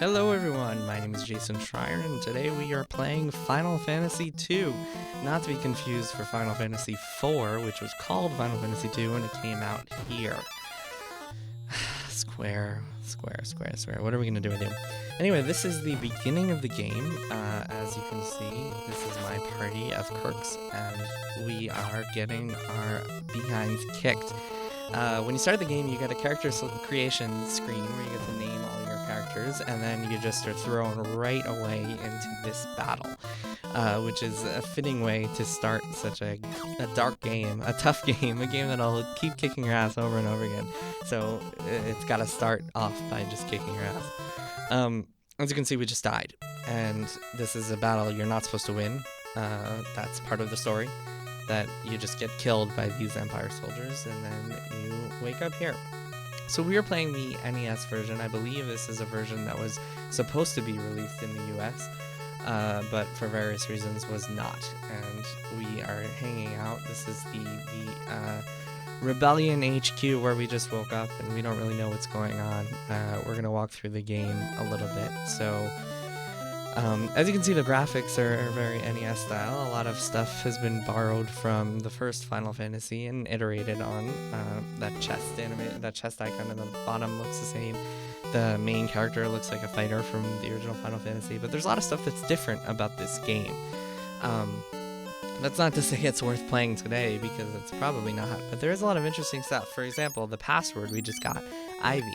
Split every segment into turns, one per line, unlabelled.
Hello everyone, my name is Jason Schreier, and today we are playing Final Fantasy II. Not to be confused for Final Fantasy IV, which was called Final Fantasy II when it came out here. Square. What are we going to do with you? Anyway, this is the beginning of the game. As you can see, this is my party of Kirks, and we are getting our behinds kicked. When you start the game, you get a character creation screen where you get to name all your characters, and then you just are thrown right away into this battle, which is a fitting way to start such a dark game, a tough game, a game that'll keep kicking your ass over and over again. So it's got to start off by just kicking your ass. As you can see, we just died, and this is a battle you're not supposed to win. That's part of the story, that you just get killed by these Empire soldiers, and then you wake up here. So we are playing the NES version. I believe this is a version that was supposed to be released in the US, but for various reasons was not. And we are hanging out. This is the Rebellion HQ where we just woke up and we don't really know what's going on. We're going to walk through the game a little bit. So as you can see, the graphics are very NES style. A lot of stuff has been borrowed from the first Final Fantasy and iterated on. That chest icon in the bottom looks the same. The main character looks like a fighter from the original Final Fantasy, but there's a lot of stuff that's different about this game. That's not to say it's worth playing today, because it's probably not, but there is a lot of interesting stuff. For example, the password we just got, Ivy.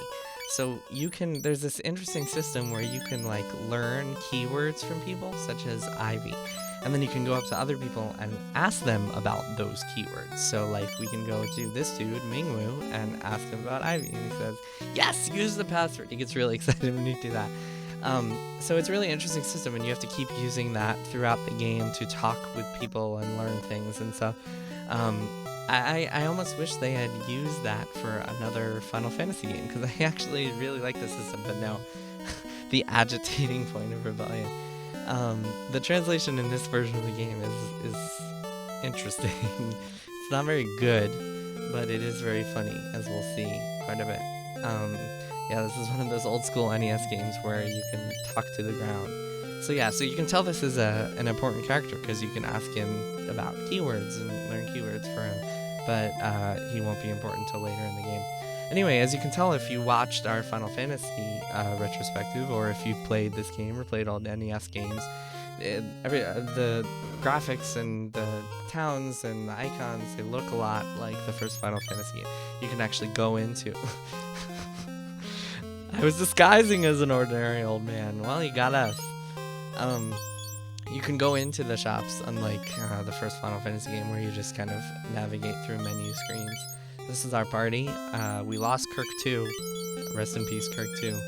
So there's this interesting system where you can learn keywords from people, such as Ivy. And then you can go up to other people and ask them about those keywords. So we can go to this dude, Mingwu, and ask him about Ivy. And he says, yes, use the password. He gets really excited when you do that. So it's a really interesting system, and you have to keep using that throughout the game to talk with people and learn things and stuff. I almost wish they had used that for another Final Fantasy game, because I actually really like the system, but no, the agitating point of Rebellion. The translation in this version of the game is interesting. It's not very good, but it is very funny, as we'll see quite a bit. Yeah, this is one of those old school NES games where you can talk to the ground. So you can tell this is an important character, because you can ask him about keywords and learn keywords for him, but he won't be important until later in the game. Anyway, as you can tell if you watched our Final Fantasy retrospective, or if you've played this game or played all the NES games, the graphics and the towns and the icons, they look a lot like the first Final Fantasy game. You can actually go into... I was disguising as an ordinary old man. Well, he got us. You can go into the shops, unlike the first Final Fantasy game, where you just kind of navigate through menu screens. This is our party. We lost Kirk 2. Rest in peace, Kirk 2.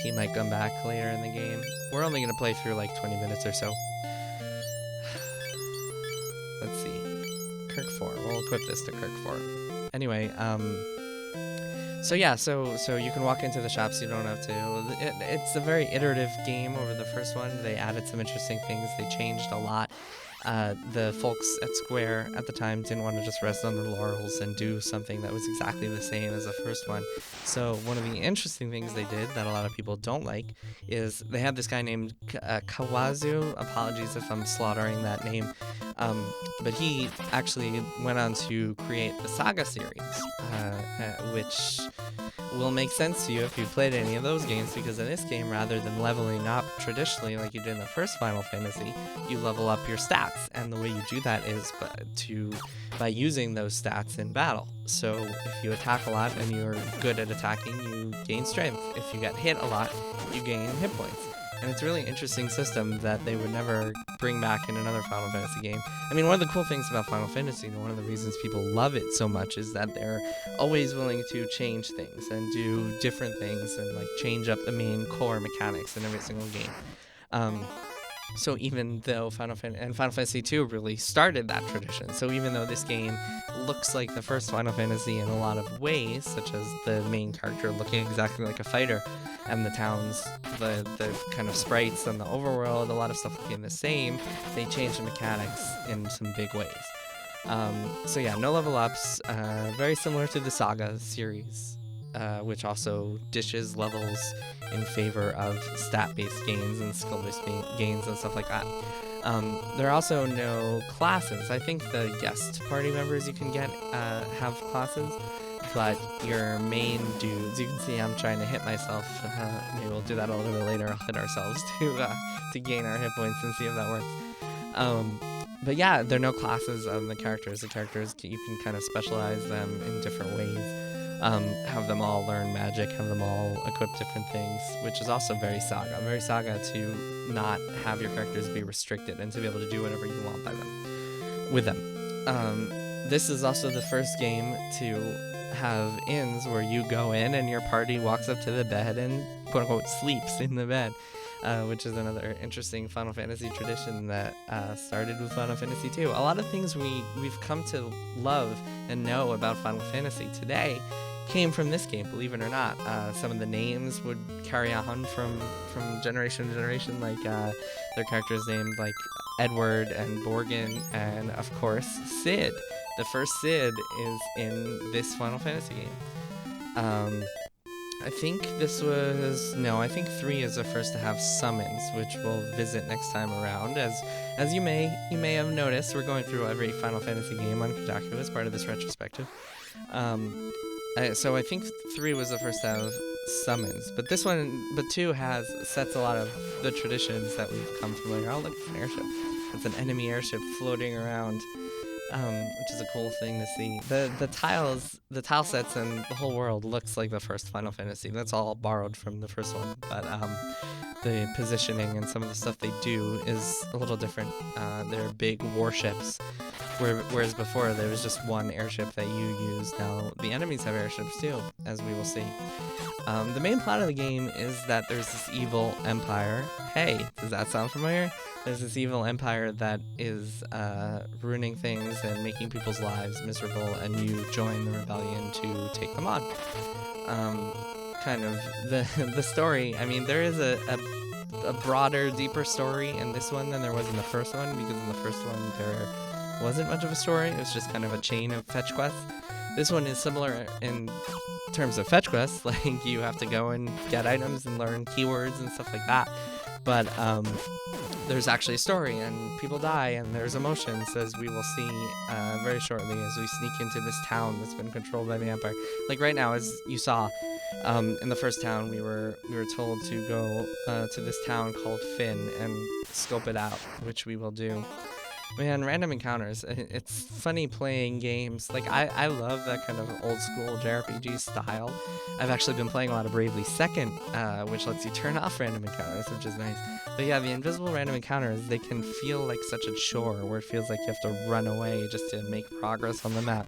He might come back later in the game. We're only going to play through 20 minutes or so. Let's see. Kirk 4. We'll equip this to Kirk 4. Anyway, so you can walk into the shops, you don't have to. It's a very iterative game over the first one. They added some interesting things. They changed a lot. The folks at Square at the time didn't want to just rest on their laurels and do something that was exactly the same as the first one. So one of the interesting things they did that a lot of people don't like is they had this guy named Kawazu. Apologies if I'm slaughtering that name. But he actually went on to create the Saga series, which will make sense to you if you've played any of those games, because in this game, rather than leveling up traditionally like you did in the first Final Fantasy, you level up your stats, and the way you do that is by using those stats in battle. So if you attack a lot and you're good at attacking, you gain strength. If you get hit a lot, you gain hit points. And it's a really interesting system that they would never bring back in another Final Fantasy game. I mean, one of the cool things about Final Fantasy, and one of the reasons people love it so much, is that they're always willing to change things and do different things and change up the main core mechanics in every single game. So even though Final Fantasy II really started that tradition, so even though this game looks like the first Final Fantasy in a lot of ways, such as the main character looking exactly like a fighter, and the towns, the kind of sprites and the overworld, a lot of stuff looking the same, they changed the mechanics in some big ways. So yeah, no level ups, very similar to the Saga series. which also dishes levels in favor of stat-based gains and skill-based gains and stuff like that. There are also no classes. I think the guest party members you can get have classes, but your main dudes, you can see I'm trying to hit myself. Maybe we'll do that a little bit later. I'll hit ourselves to gain our hit points and see if that works. But yeah, there are no classes on the characters. The characters, you can kind of specialize them in different ways. Have them all learn magic, have them all equip different things, which is also very Saga. Very Saga to not have your characters be restricted and to be able to do whatever you want with them. This is also the first game to have inns where you go in and your party walks up to the bed and quote-unquote sleeps in the bed. Which is another interesting Final Fantasy tradition that started with Final Fantasy II. A lot of things we've come to love and know about Final Fantasy today came from this game, believe it or not. Some of the names would carry on from generation to generation, like their characters named like Edward and Borgin, and of course Cid. The first Cid is in this Final Fantasy game. I think I think 3 is the first to have summons, which we'll visit next time around. As you may have noticed, we're going through every Final Fantasy game on Kotaku as part of this retrospective. So I think 3 was the first to have summons, but 2 sets a lot of the traditions that we've come familiar. Oh, look, it's an airship. It's an enemy airship floating around. Which is a cool thing to see. The tile sets and the whole world looks like the first Final Fantasy. That's all borrowed from the first one, but the positioning and some of the stuff they do is a little different. They're big warships, whereas before there was just one airship that you use. Now the enemies have airships too, as we will see. The main plot of the game is that there's this evil empire. Hey, does that sound familiar? There's this evil empire that is ruining things and making people's lives miserable, and you join the rebellion to take them on. Kind of the story. I mean, there is a broader, deeper story in this one than there was in the first one, because in the first one there wasn't much of a story. It was just kind of a chain of fetch quests. This one is similar in terms of fetch quests, like you have to go and get items and learn keywords and stuff like that. But there's actually a story, and people die, and there's emotions, as we will see very shortly as we sneak into this town that's been controlled by the Empire. Like right now, as you saw in the first town, we were told to go to this town called Finn and scope it out, which we will do. Man, random encounters. It's funny playing games. Like, I love that kind of old school JRPG style. I've actually been playing a lot of Bravely Second, which lets you turn off random encounters, which is nice. But yeah, the invisible random encounters, they can feel like such a chore, where it feels like you have to run away just to make progress on the map.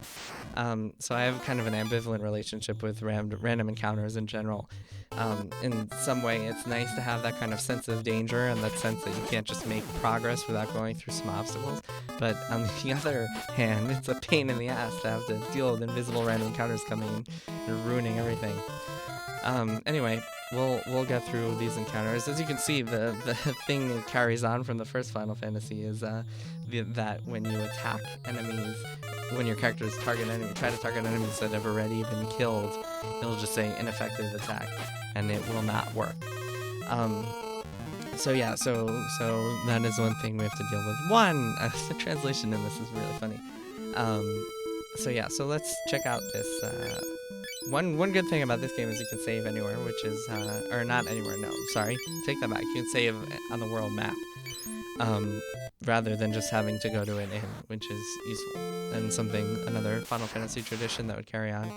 So I have kind of an ambivalent relationship with random encounters in general. In some way, it's nice to have that kind of sense of danger and that sense that you can't just make progress without going through some obstacles. But on the other hand, it's a pain in the ass to have to deal with invisible random encounters coming in and ruining everything. Anyway, we'll get through these encounters. As you can see, the thing that carries on from the first Final Fantasy is that when you attack enemies, when your characters try to target enemies that have already been killed, it'll just say ineffective attack, and it will not work. So that is one thing we have to deal with. The translation in this is really funny. So let's check out this. One good thing about this game is you can save anywhere, which is, or not anywhere, no, sorry, take that back. You can save on the world map, rather than just having to go to an inn, which is useful, and another Final Fantasy tradition that would carry on.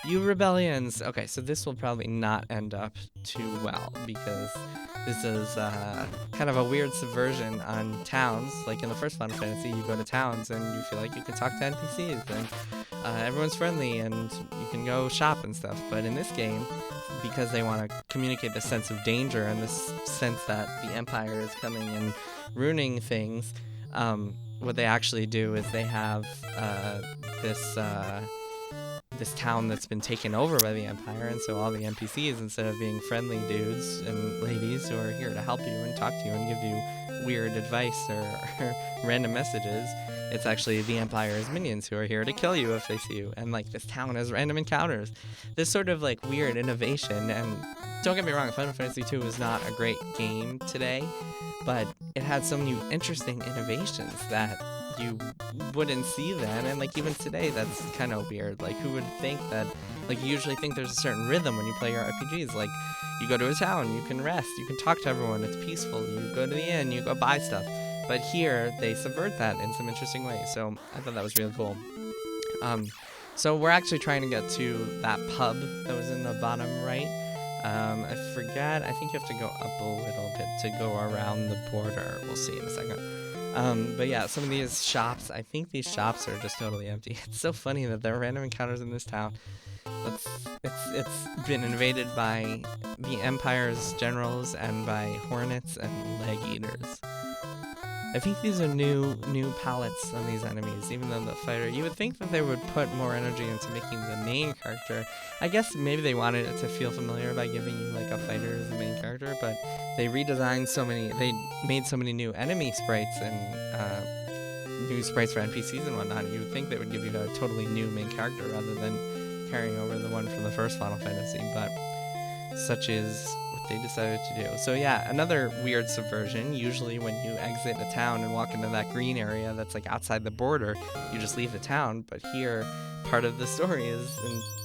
You rebellions! Okay, so this will probably not end up too well, because this is kind of a weird subversion on towns. Like in the first Final Fantasy, you go to towns and you feel like you can talk to NPCs, and everyone's friendly, and you can go shop and stuff. But in this game, because they want to communicate this sense of danger and this sense that the Empire is coming and ruining things, what they actually do is they have this town that's been taken over by the Empire, and so all the NPCs, instead of being friendly dudes and ladies who are here to help you and talk to you and give you weird advice or random messages, It's actually the Empire's minions who are here to kill you if they see you. And like this town has random encounters. This sort of like weird innovation, and don't get me wrong, Final Fantasy II is not a great game today, but it had so many interesting innovations that you wouldn't see then, and like even today that's kind of weird. Like who would think that, like you usually think there's a certain rhythm when you play your RPGs, like you go to a town, you can rest, you can talk to everyone, it's peaceful, you go to the inn, you go buy stuff. But here they subvert that in some interesting ways, so I thought that was really cool. So we're actually trying to get to that pub that was in the bottom right. I forget, I think you have to go up a little bit to go around the border. We'll see in a second. But yeah, some of these shops, I think these shops are just totally empty. It's so funny that there are random encounters in this town. It's been invaded by the Empire's generals and by hornets and leg eaters. I think these are new palettes on these enemies, even though the fighter, you would think that they would put more energy into making the main character. I guess maybe they wanted it to feel familiar by giving you like a fighter as the main character, but they redesigned they made so many new enemy sprites and new sprites for NPCs and whatnot. You would think they would give you a totally new main character rather than carrying over the one from the first Final Fantasy, but such is what they decided to do. So yeah, another weird subversion. Usually when you exit a town and walk into that green area that's like outside the border, you just leave the town, but here part of the story is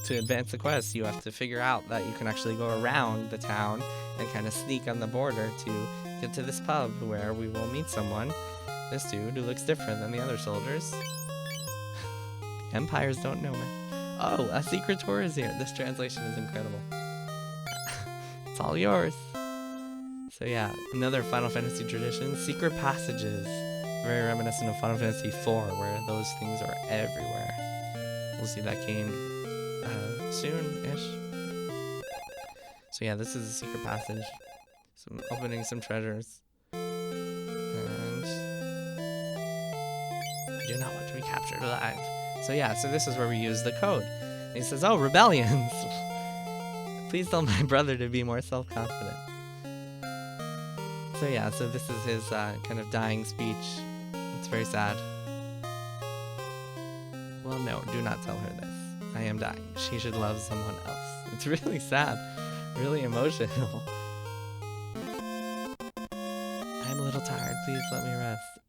to advance the quest, you have to figure out that you can actually go around the town and kind of sneak on the border to get to this pub where we will meet someone, this dude who looks different than the other soldiers. Empires don't know, man. Oh, a secret tour is here. This translation is incredible. It's all yours. So yeah, another Final Fantasy tradition, secret passages. Very reminiscent of Final Fantasy IV, where those things are everywhere. We'll see that game soon-ish. So yeah, this is a secret passage. Opening some treasures. And I do not want to be captured alive. So yeah, so this is where we use the code. And he says, oh, rebellions! Please tell my brother to be more self-confident. So yeah, so this is his kind of dying speech. It's very sad. Well, no, do not tell her this. I am dying. She should love someone else. It's really sad. Really emotional. I'm a little tired. Please let me rest.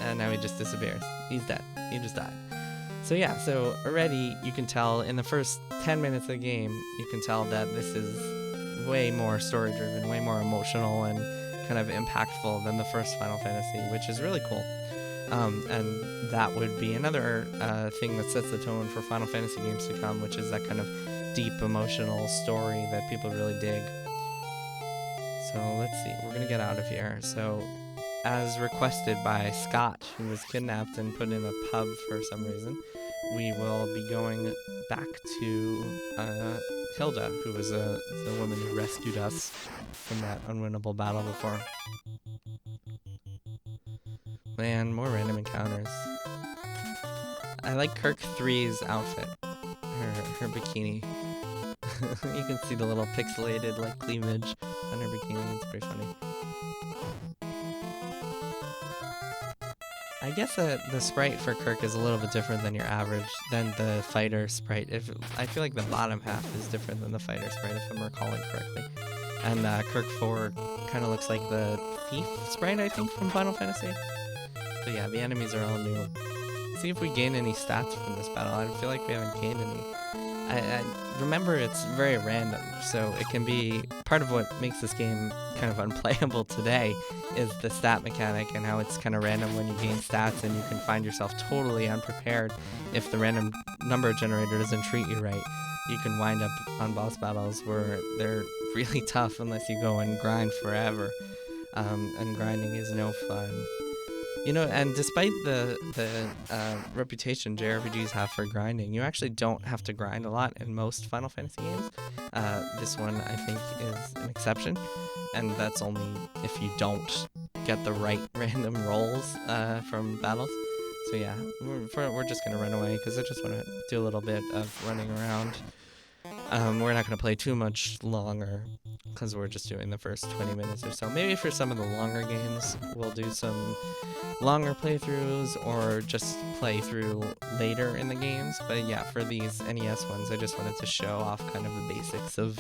And now he just disappears. He's dead. He just died. So yeah, so already you can tell in the first 10 minutes of the game, you can tell that this is way more story-driven, way more emotional, and kind of impactful than the first Final Fantasy, which is really cool. And that would be another thing that sets the tone for Final Fantasy games to come, which is that kind of deep emotional story that people really dig. So let's see, we're gonna get out of here. So as requested by Scott, who was kidnapped and put in a pub for some reason, we will be going back to Hilda, who was the woman who rescued us from that unwinnable battle before. Man, more random encounters. I like Kirk 3's outfit, her bikini. You can see the little pixelated like cleavage on her bikini. It's pretty funny. I guess the sprite for Kirk is a little bit different than than the fighter sprite. I feel like the bottom half is different than the fighter sprite, if I'm recalling correctly. And Kirk 4 kind of looks like the thief sprite, I think, from Final Fantasy. But yeah, the enemies are all new. See if we gain any stats from this battle. I feel like we haven't gained any. I remember it's very random, so it can be part of what makes this game kind of unplayable today is the stat mechanic and how it's kind of random when you gain stats, and you can find yourself totally unprepared if the random number generator doesn't treat you right. You can wind up on boss battles where they're really tough unless you go and grind forever, and grinding is no fun. You know, and despite the reputation JRPGs have for grinding, you actually don't have to grind a lot in most Final Fantasy games. This one, I think, is an exception, and that's only if you don't get the right random rolls from battles. So yeah, we're just going to run away, because I just want to do a little bit of running around. We're not going to play too much longer because we're just doing the first 20 minutes or so. Maybe for some of the longer games, we'll do some longer playthroughs or just play through later in the games. But yeah, for these NES ones, I just wanted to show off kind of the basics of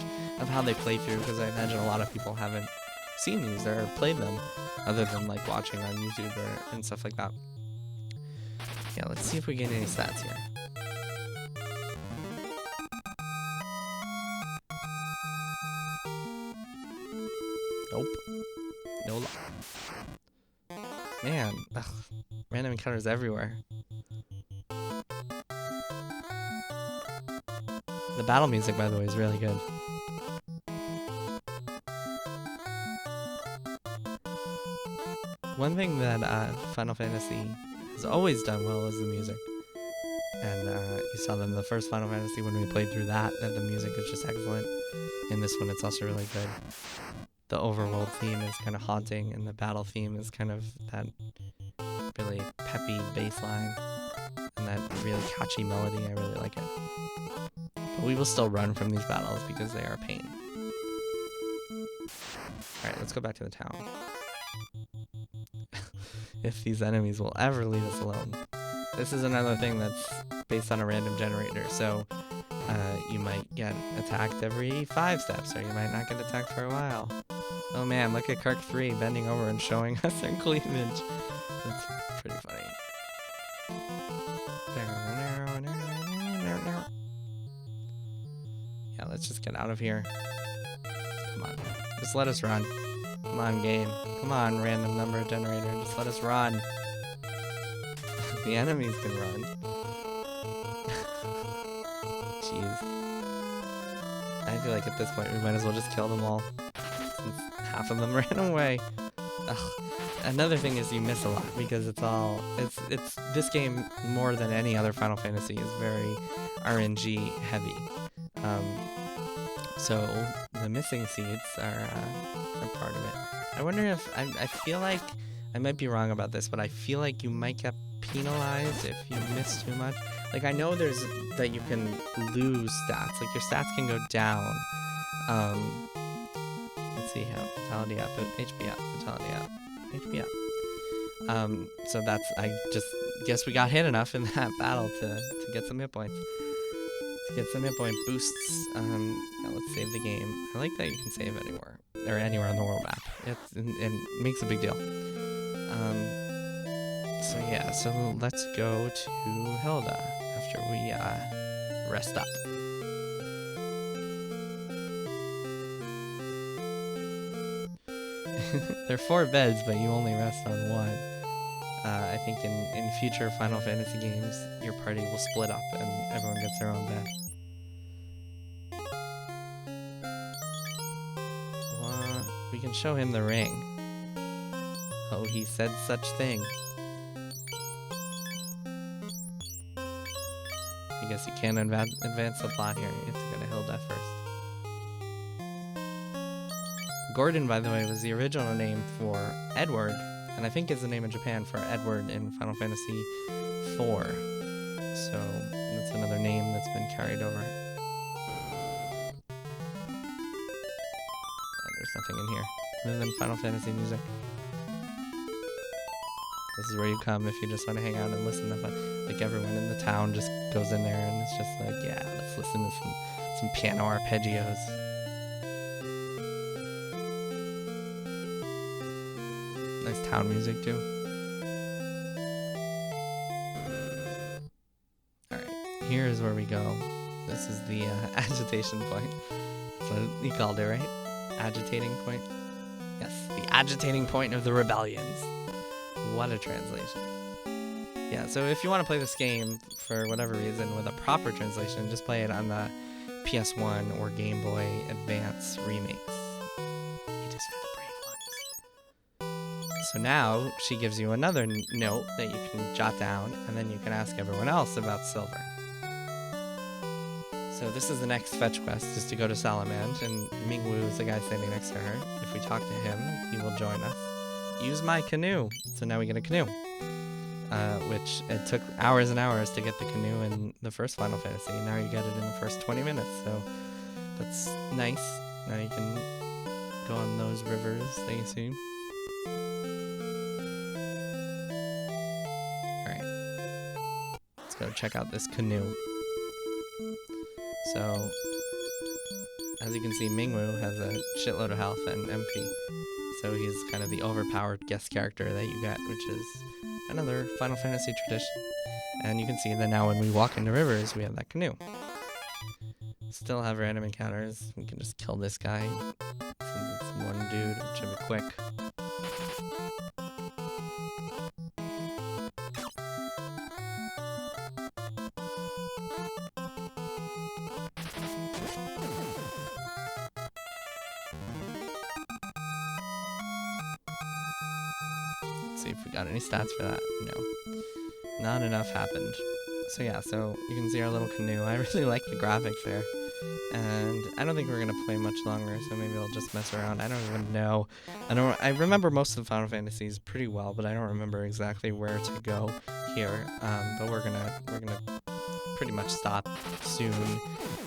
how they play through, because I imagine a lot of people haven't seen these or played them other than like watching on YouTube and stuff like that. Yeah, let's see if we get any stats here. Nope. No luck. Man, ugh, random encounters everywhere. The battle music, by the way, is really good. One thing that Final Fantasy has always done well is the music. And you saw that in the first Final Fantasy when we played through that the music is just excellent. In this one, it's also really good. The overworld theme is kind of haunting, and the battle theme is kind of that really peppy bass line and that really catchy melody. I really like it. But we will still run from these battles because they are a pain. Alright, let's go back to the town. If these enemies will ever leave us alone. This is another thing that's based on a random generator, so you might get attacked every 5 steps, or you might not get attacked for a while. Oh man, look at Kirk 3 bending over and showing us their cleavage. That's pretty funny. Yeah, let's just get out of here. Come on. Just let us run. Come on, game. Come on, random number generator. Just let us run. The enemies can run. Jeez. I feel like at this point we might as well just kill them all, since half of them ran away. Ugh. Another thing is you miss a lot because it's this game more than any other Final Fantasy is very RNG heavy. So the missing seeds are part of it. I wonder if I feel like I might be wrong about this, but I feel like you might get penalized if you miss too much. Like, I know there's that you can lose stats, like your stats can go down. Let's see how vitality up, HP up, vitality up, HP up. So that's, I just guess we got hit enough in that battle to get some hit points. To get some hit point boosts. Now let's save the game. I like that you can save anywhere, or anywhere on the world map. It makes a big deal. So yeah, so let's go to Hilda after we rest up. There are 4 beds, but you only rest on 1. I think in future Final Fantasy games, your party will split up and everyone gets their own bed. We can show him the ring. Oh, he said such thing. I guess you can't advance the plot here. You have to go to Hilda first. Gordon, by the way, was the original name for Edward, and I think is the name in Japan for Edward in Final Fantasy IV. So that's another name that's been carried over. There's nothing in here other than Final Fantasy music. This is where you come if you just want to hang out and listen to fun. Like, everyone in the town just goes in there and it's just like, yeah, let's listen to some piano arpeggios. Nice town music too. Alright, here's where we go. This is the agitation point. That's what you called it, right? Agitating point? Yes, the agitating point of the rebellions. What a translation. Yeah, so if you want to play this game for whatever reason with a proper translation, just play it on the PS1 or Game Boy Advance remakes. It is for the brave ones. So now she gives you another note that you can jot down, and then you can ask everyone else about silver. So this is the next fetch quest, is to go to Salamand, and Mingwu is the guy standing next to her. If we talk to him, he will join us. Use my canoe. So now we get a canoe. Which it took hours and hours to get the canoe in the first Final Fantasy. Now you get it in the first 20 minutes. So That's nice. Now you can go on those rivers that you see. Alright. Let's go check out this canoe. So, as you can see, Mingwu has a shitload of health and MP. So he's kind of the overpowered guest character that you get, which is another Final Fantasy tradition. And you can see that now when we walk into rivers, we have that canoe. Still have random encounters. We can just kill this guy. Since it's one dude, it should be quick. Let's see if we got any stats for that. No. Not enough happened. So yeah, so you can see our little canoe. I really like the graphics there. And I don't think we're gonna play much longer, so maybe I'll just mess around. I don't even know. I remember most of the Final Fantasies pretty well, but I don't remember exactly where to go here. But we're gonna pretty much stop soon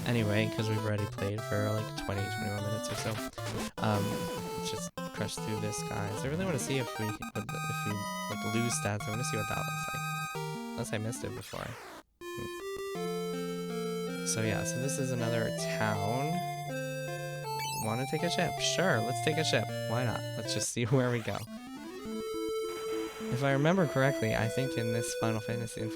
anyway, because we've already played for like 21 minutes or so. Let's just crush through this, guys. I really want to see if we like lose stats. I want to see what that looks like. Unless I missed it before. So yeah, so this is another town. Want to take a ship? Sure, let's take a ship. Why not? Let's just see where we go. If I remember correctly, I think in this Final Fantasy 2,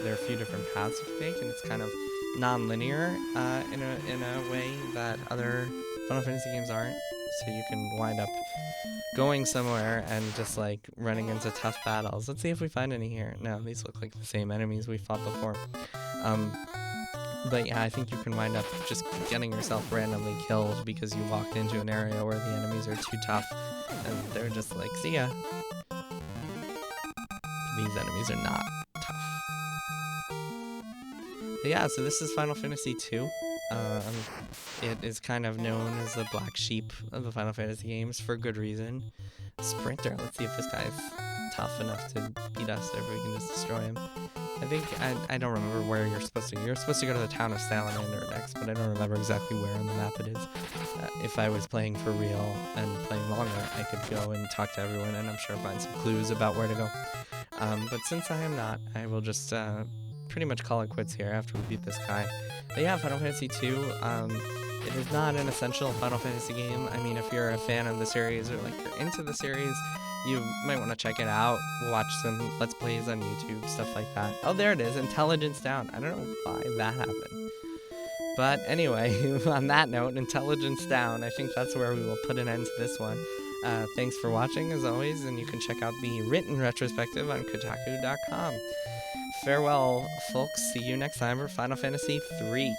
there are a few different paths you can take, and it's kind of non-linear in a way that other Final Fantasy games aren't. So you can wind up going somewhere and just like running into tough battles. Let's see if we find any here. No, these look like the same enemies we fought before. But yeah, I think you can wind up just getting yourself randomly killed because you walked into an area where the enemies are too tough and they're just like, see ya. These enemies are not tough. But yeah, so this is Final Fantasy 2. It is kind of known as the black sheep of the Final Fantasy games for good reason. Sprinter, let's see if this guy's tough enough to beat us, or if we can just destroy him. I think, I don't remember where you're supposed to go. You're supposed to go to the town of Salamander next, but I don't remember exactly where on the map it is. If I was playing for real and playing longer, I could go and talk to everyone, and I'm sure find some clues about where to go. But since I am not, I will just pretty much call it quits here after we beat this guy. But yeah, Final Fantasy 2, it is not an essential Final Fantasy game. I mean, if you're a fan of the series or like you're into the series, you might want to check it out, watch some Let's Plays on YouTube, stuff like that. Oh, there it is, Intelligence down. I don't know why that happened. But anyway, on that note, Intelligence down, I think that's where we will put an end to this one. Thanks for watching, as always, and you can check out the written retrospective on Kotaku.com. Farewell, folks. See you next time for Final Fantasy 3.